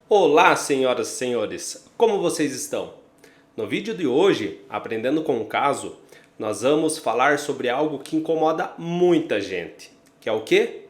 Olá, senhoras e senhores, como vocês estão? No vídeo de hoje, Aprendendo com o Caso, nós vamos falar sobre algo que incomoda muita gente, que é o quê?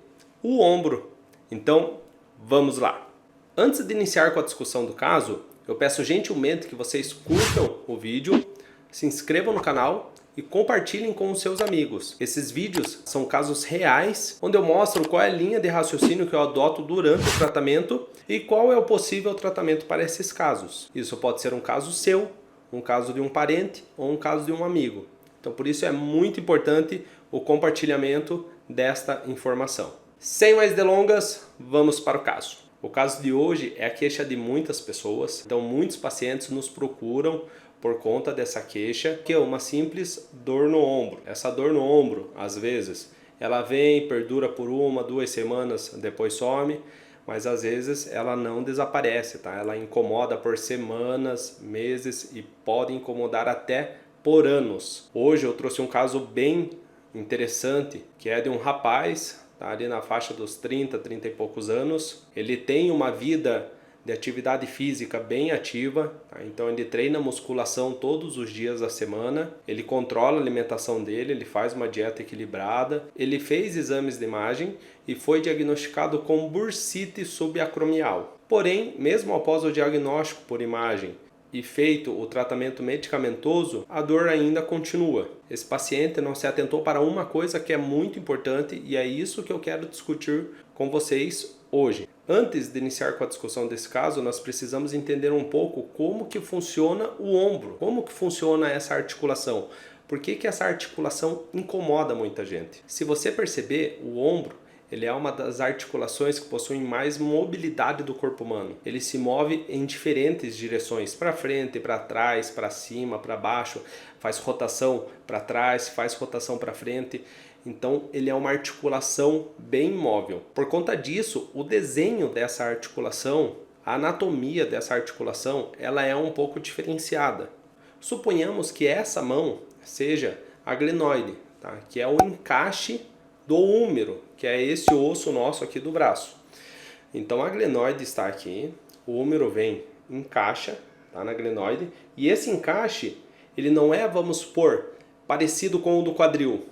O ombro. Então, vamos lá. Antes de iniciar com a discussão do caso, eu peço gentilmente que vocês curtam o vídeo, se inscrevam no canal e compartilhem com os seus amigos. Esses vídeos são casos reais, onde eu mostro qual é a linha de raciocínio que eu adoto durante o tratamento e qual é o possível tratamento para esses casos. Isso pode ser um caso seu, um caso de um parente ou um caso de um amigo. Então por isso é muito importante o compartilhamento desta informação. Sem mais delongas, vamos para o caso. O caso de hoje é a queixa de muitas pessoas, então muitos pacientes nos procuram por conta dessa queixa, que é uma simples dor no ombro. Essa dor no ombro, às vezes, ela vem, perdura por 1, 2 semanas, depois some, mas às vezes ela não desaparece, tá? Ela incomoda por semanas, meses e pode incomodar até por anos. Hoje eu trouxe um caso bem interessante, que é de um rapaz, tá ali na faixa dos 30 e poucos anos. Ele tem uma vida de atividade física bem ativa, tá? Então ele treina musculação todos os dias da semana, ele controla a alimentação dele, ele faz uma dieta equilibrada, ele fez exames de imagem e foi diagnosticado com bursite subacromial. Porém, mesmo após o diagnóstico por imagem e feito o tratamento medicamentoso, a dor ainda continua. Esse paciente não se atentou para uma coisa que é muito importante e é isso que eu quero discutir com vocês hoje. Antes de iniciar com a discussão desse caso, nós precisamos entender um pouco como que funciona o ombro, como que funciona essa articulação. Por que que essa articulação incomoda muita gente? Se você perceber, o ombro ele é uma das articulações que possuem mais mobilidade do corpo humano. Ele se move em diferentes direções, para frente, para trás, para cima, para baixo, faz rotação para trás, faz rotação para frente. Então ele é uma articulação bem móvel. Por conta disso, o desenho dessa articulação, a anatomia dessa articulação, ela é um pouco diferenciada. Suponhamos que essa mão seja a glenoide, tá? Que é o encaixe do húmero, que é esse osso nosso aqui do braço. Então a glenoide está aqui, o húmero vem, encaixa, tá, na glenoide, e esse encaixe, ele não é, vamos supor, parecido com o do quadril.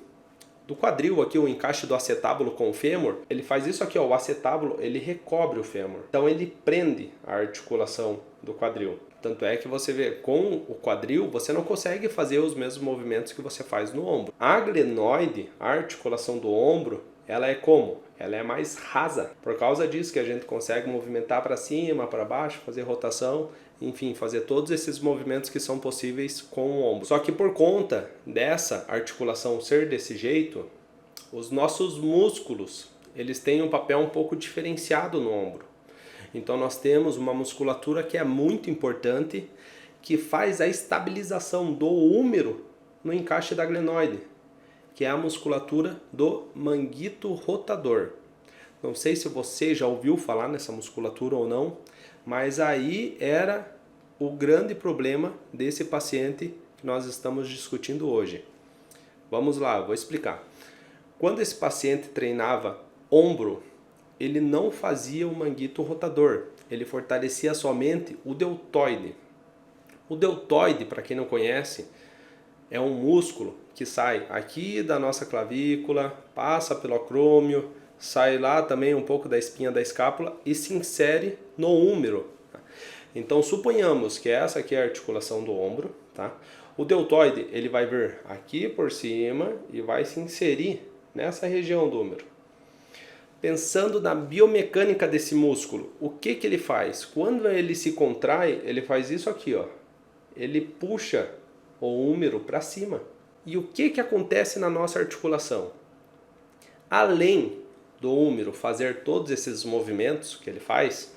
Do quadril aqui, o encaixe do acetábulo com o fêmur, ele faz isso aqui, ó, o acetábulo, ele recobre o fêmur. Então ele prende a articulação do quadril. Tanto é que você vê, com o quadril, você não consegue fazer os mesmos movimentos que você faz no ombro. A glenoide, a articulação do ombro, ela é como? Ela é mais rasa. Por causa disso que a gente consegue movimentar para cima, para baixo, fazer rotação, enfim, fazer todos esses movimentos que são possíveis com o ombro. Só que por conta dessa articulação ser desse jeito, os nossos músculos, eles têm um papel um pouco diferenciado no ombro. Então nós temos uma musculatura que é muito importante, que faz a estabilização do húmero no encaixe da glenoide, que é a musculatura do manguito rotador. Não sei se você já ouviu falar nessa musculatura ou não, mas aí era o grande problema desse paciente que nós estamos discutindo hoje. Vamos lá, eu vou explicar. Quando esse paciente treinava ombro, ele não fazia o manguito rotador, ele fortalecia somente o deltoide. O deltoide, para quem não conhece, é um músculo que sai aqui da nossa clavícula, passa pelo acrômio, sai lá também um pouco da espinha da escápula e se insere no húmero. Então suponhamos que essa aqui é a articulação do ombro, tá? O deltoide ele vai vir aqui por cima e vai se inserir nessa região do húmero. Pensando na biomecânica desse músculo, o que que ele faz? Quando ele se contrai, ele faz isso aqui, ó. Ele puxa o húmero para cima. E o que que acontece na nossa articulação? Além do húmero fazer todos esses movimentos que ele faz,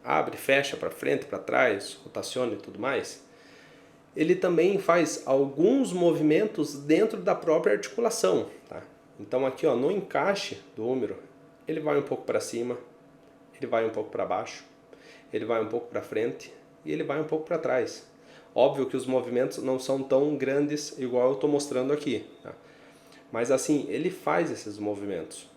abre, fecha para frente, para trás, rotaciona e tudo mais, ele também faz alguns movimentos dentro da própria articulação, tá? Então aqui, ó, no encaixe do húmero, ele vai um pouco para cima, ele vai um pouco para baixo, ele vai um pouco para frente e ele vai um pouco para trás. Óbvio que os movimentos não são tão grandes igual eu estou mostrando aqui, tá? Mas assim, ele faz esses movimentos.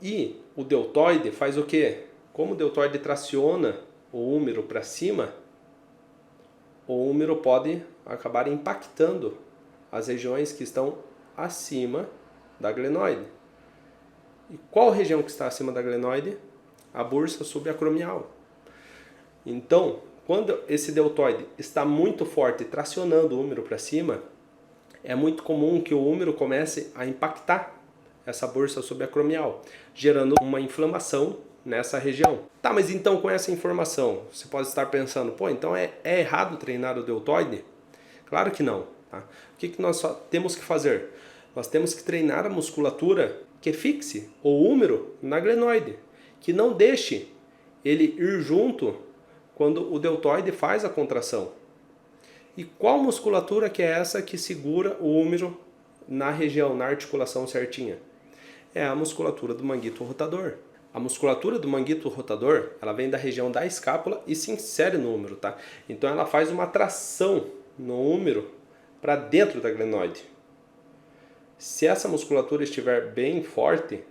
E o deltoide faz o quê? como o deltoide traciona o húmero para cima, o húmero pode acabar impactando as regiões que estão acima da glenoide. E qual região que está acima da glenoide? A bursa subacromial. Então, quando esse deltoide está muito forte tracionando o húmero para cima, é muito comum que o húmero comece a impactar essa bursa subacromial, gerando uma inflamação nessa região. Tá, mas então com essa informação, você pode estar pensando, pô, então é errado treinar o deltoide? Claro que não. Tá? O que nós só temos que fazer? Nós temos que treinar a musculatura que fixe o húmero na glenoide, que não deixe ele ir junto quando o deltoide faz a contração. E qual musculatura que é essa que segura o húmero na região, na articulação certinha? É a musculatura do manguito rotador. A musculatura do manguito rotador, ela vem da região da escápula e se insere no húmero, tá? Então ela faz uma tração no húmero para dentro da glenoide. Se essa musculatura estiver bem forte,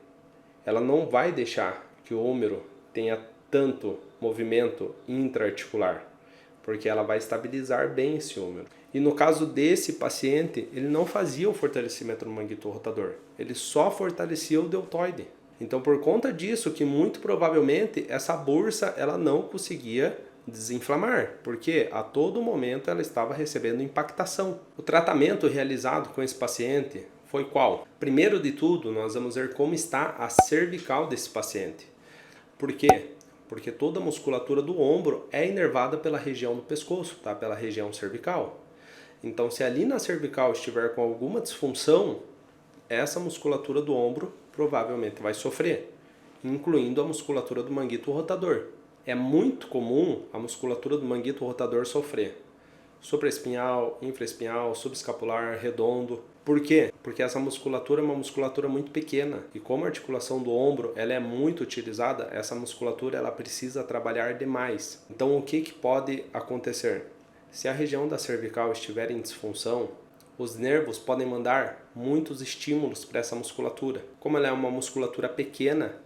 ela não vai deixar que o húmero tenha tanto movimento intraarticular, porque ela vai estabilizar bem esse húmero. E no caso desse paciente, ele não fazia o fortalecimento no manguito rotador, ele só fortalecia o deltoide. Então, por conta disso, que muito provavelmente essa bursa ela não conseguia desinflamar, porque a todo momento ela estava recebendo impactação. O tratamento realizado com esse paciente foi qual? Primeiro de tudo, nós vamos ver como está a cervical desse paciente. Por quê? Porque toda a musculatura do ombro é inervada pela região do pescoço, tá? Pela região cervical. Então, se ali na cervical estiver com alguma disfunção, essa musculatura do ombro provavelmente vai sofrer, incluindo a musculatura do manguito rotador. É muito comum a musculatura do manguito rotador sofrer. Supraespinhal, infraespinhal, subescapular, redondo. Por quê? Porque essa musculatura é uma musculatura muito pequena e como a articulação do ombro ela é muito utilizada, essa musculatura ela precisa trabalhar demais. Então o que pode acontecer? Se a região da cervical estiver em disfunção, os nervos podem mandar muitos estímulos para essa musculatura. Como ela é uma musculatura pequena,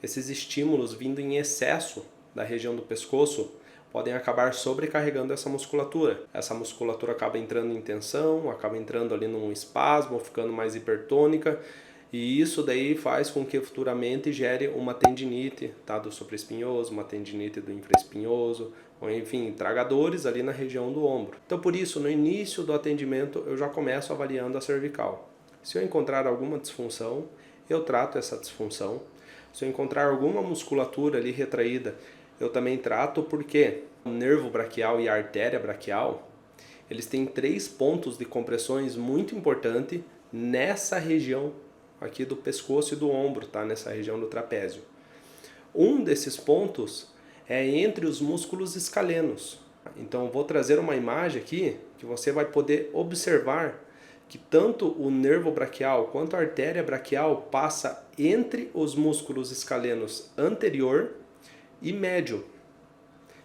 esses estímulos vindo em excesso da região do pescoço podem acabar sobrecarregando essa musculatura. Essa musculatura acaba entrando em tensão, acaba entrando ali num espasmo, ficando mais hipertônica, e isso daí faz com que futuramente gere uma tendinite, tá, do supraespinhoso, uma tendinite do infraespinhoso, ou enfim, traga dores ali na região do ombro. Então por isso, no início do atendimento, eu já começo avaliando a cervical. Se eu encontrar alguma disfunção, eu trato essa disfunção. Se eu encontrar alguma musculatura ali retraída, eu também trato, porque o nervo braquial e a artéria braquial, eles têm 3 pontos de compressões muito importantes nessa região aqui do pescoço e do ombro, tá? Nessa região do trapézio. Um desses pontos é entre os músculos escalenos. Então eu vou trazer uma imagem aqui que você vai poder observar que tanto o nervo braquial quanto a artéria braquial passa entre os músculos escalenos anterior e médio.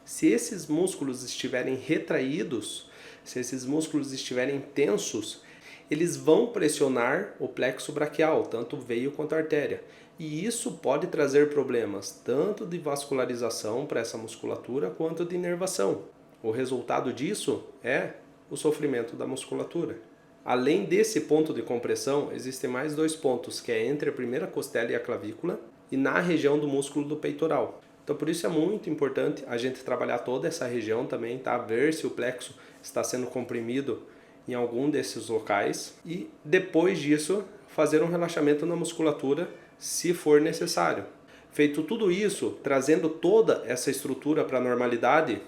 Se esses músculos estiverem retraídos, se esses músculos estiverem tensos, eles vão pressionar o plexo braquial, tanto o veio quanto a artéria. E isso pode trazer problemas tanto de vascularização para essa musculatura quanto de inervação. O resultado disso é o sofrimento da musculatura. Além desse ponto de compressão, existem mais 2 pontos, que é entre a primeira costela e a clavícula e na região do músculo do peitoral. Então por isso é muito importante a gente trabalhar toda essa região também, tá? Ver se o plexo está sendo comprimido em algum desses locais e depois disso fazer um relaxamento na musculatura se for necessário. Feito tudo isso, trazendo toda essa estrutura para a normalidade,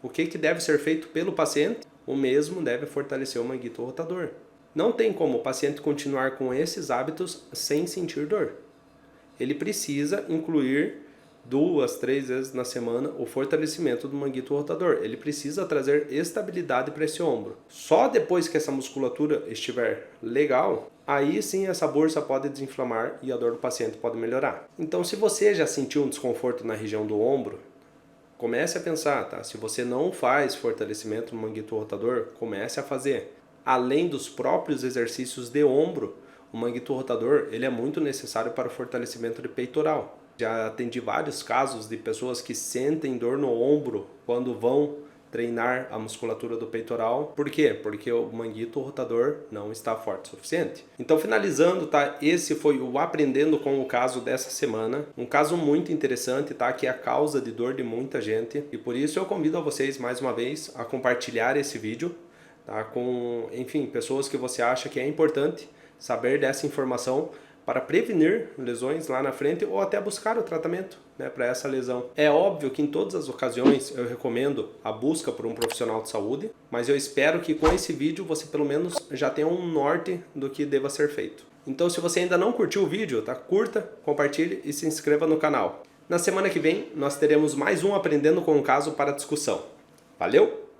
o que deve ser feito pelo paciente? O mesmo deve fortalecer o manguito rotador. Não tem como o paciente continuar com esses hábitos sem sentir dor. Ele precisa incluir 2, 3 vezes na semana o fortalecimento do manguito rotador. Ele precisa trazer estabilidade para esse ombro. Só depois que essa musculatura estiver legal, aí sim essa bursa pode desinflamar e a dor do paciente pode melhorar. Então se você já sentiu um desconforto na região do ombro, comece a pensar, tá? Se você não faz fortalecimento no manguito rotador, comece a fazer. Além dos próprios exercícios de ombro, o manguito rotador ele é muito necessário para o fortalecimento de peitoral. Já atendi vários casos de pessoas que sentem dor no ombro quando vão treinar a musculatura do peitoral. Por quê? Porque o manguito rotador não está forte o suficiente. Então, finalizando, tá? Esse foi o Aprendendo com o Caso dessa semana. Um caso muito interessante, tá? Que é a causa de dor de muita gente. E por isso eu convido a vocês, mais uma vez, a compartilhar esse vídeo, tá? Com, enfim, pessoas que você acha que é importante saber dessa informação para prevenir lesões lá na frente ou até buscar o tratamento, né, para essa lesão. É óbvio que em todas as ocasiões eu recomendo a busca por um profissional de saúde, mas eu espero que com esse vídeo você pelo menos já tenha um norte do que deva ser feito. Então, se você ainda não curtiu o vídeo, tá? Curta, compartilhe e se inscreva no canal. Na semana que vem nós teremos mais um Aprendendo com o Caso para discussão. Valeu!